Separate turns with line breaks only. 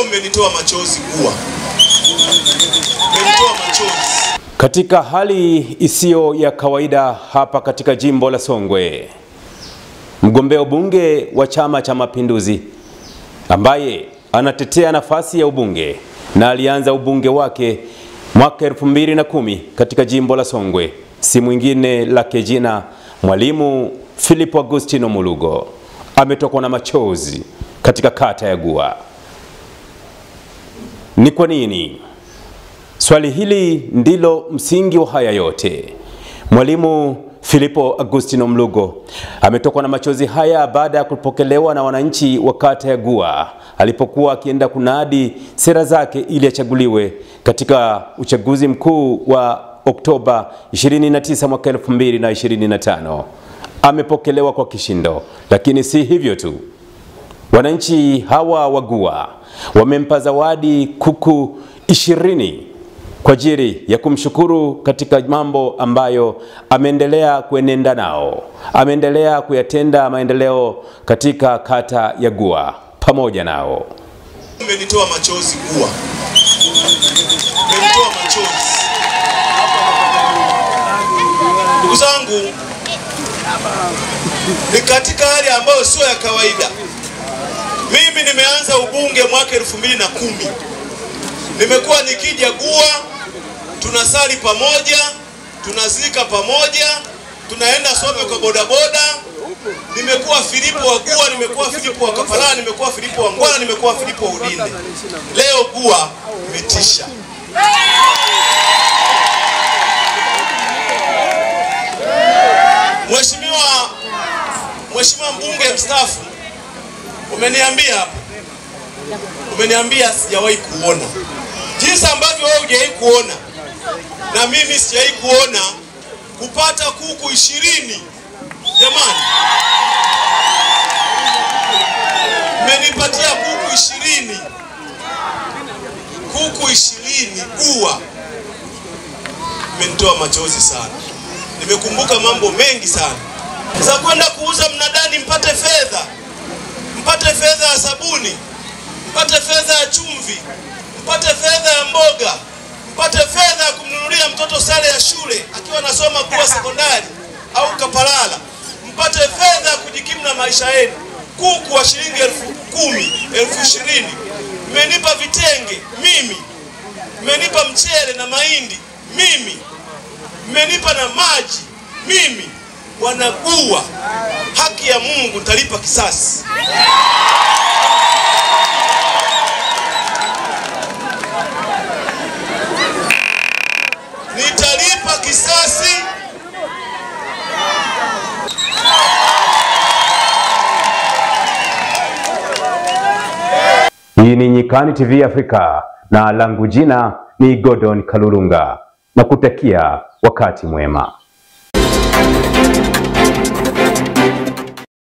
mmenitoa machozi kuwa. Mmenitoa machozi.
Katika hali isiyo ya kawaida hapa katika jimbo la Songwe, mgombea ubunge wa Chama cha Mapinduzi ambaye anatetea nafasi ya ubunge na alianza ubunge wake mwaka 2010 katika jimbo la Songwe, si mwingine lake jina Mwalimu Philip Augustino Mulugo, ametokwa na machozi katika kata ya Gua. Ni kwa nini? Swali hili ndilo msingi wa haya yote. Mwalimu Philip Augustino Mulugo ametokwa na machozi haya baada ya kupokelewa na wananchi wa kata ya Gua alipokuwa akienda kunadi sera zake ili achaguliwe katika uchaguzi mkuu wa Oktoba 29 mwaka 2025. Amepokelewa kwa kishindo, lakini si hivyo tu. Wananchi hawa wa Gua wamempa zawadi kuku 20 kwa ajili ya kumshukuru katika mambo ambayo ameendelea kuenenda nao. Ameendelea kuyatenda maendeleo katika kata ya Gua pamoja nao.
Mmenitoa machozi Gua. Mmenitoa machozi. Ndugu zangu, ni katika hali ambayo sio ya kawaida. Mimi nimeanza ubunge mwaka 2010. Nimekuwa nikija Gua, tunasali pamoja, tunazika pamoja, tunaenda some kwa bodaboda. Nimekuwa Filipo wa Gua, nimekuwa Filipo wa Kapalala, nimekuwa Filipo wa Ngwala, nimekuwa Filipo wa Udinde. Leo Gua imetisha. Mheshimiwa mbunge mstaafu, umeniambia sijawahi kuona. Jinsi ambavyo wewe hujawahi kuona na mimi sijawahi kuona kupata kuku 20. Jamani, mmenipatia kuku 20. Kuku 20 Gua. Mmenitoa machozi sana. Nimekumbuka mambo mengi sana. Za kwenda kuuza mnadani mpate fedha. Mpate fedha ya sabuni, mpate fedha ya chumvi, mpate fedha ya mboga, mpate fedha ya kumnunulia mtoto sare ya shule akiwa anasoma Gua sekondari au Kapalala, mpate fedha ya kujikimu na maisha yenu. Kuku wa shilingi 10,000, 20,000. Mmenipa vitenge mimi. Mmenipa mchele na mahindi mimi. Mmenipa na maji mimi. Wana Gua, haki ya Mungu nitalipa kisasi. Nitalipa kisasi.
Hii ni Nyikani TV Afrika na langu jina ni Gordon Kalulunga, na kutakia wakati mwema.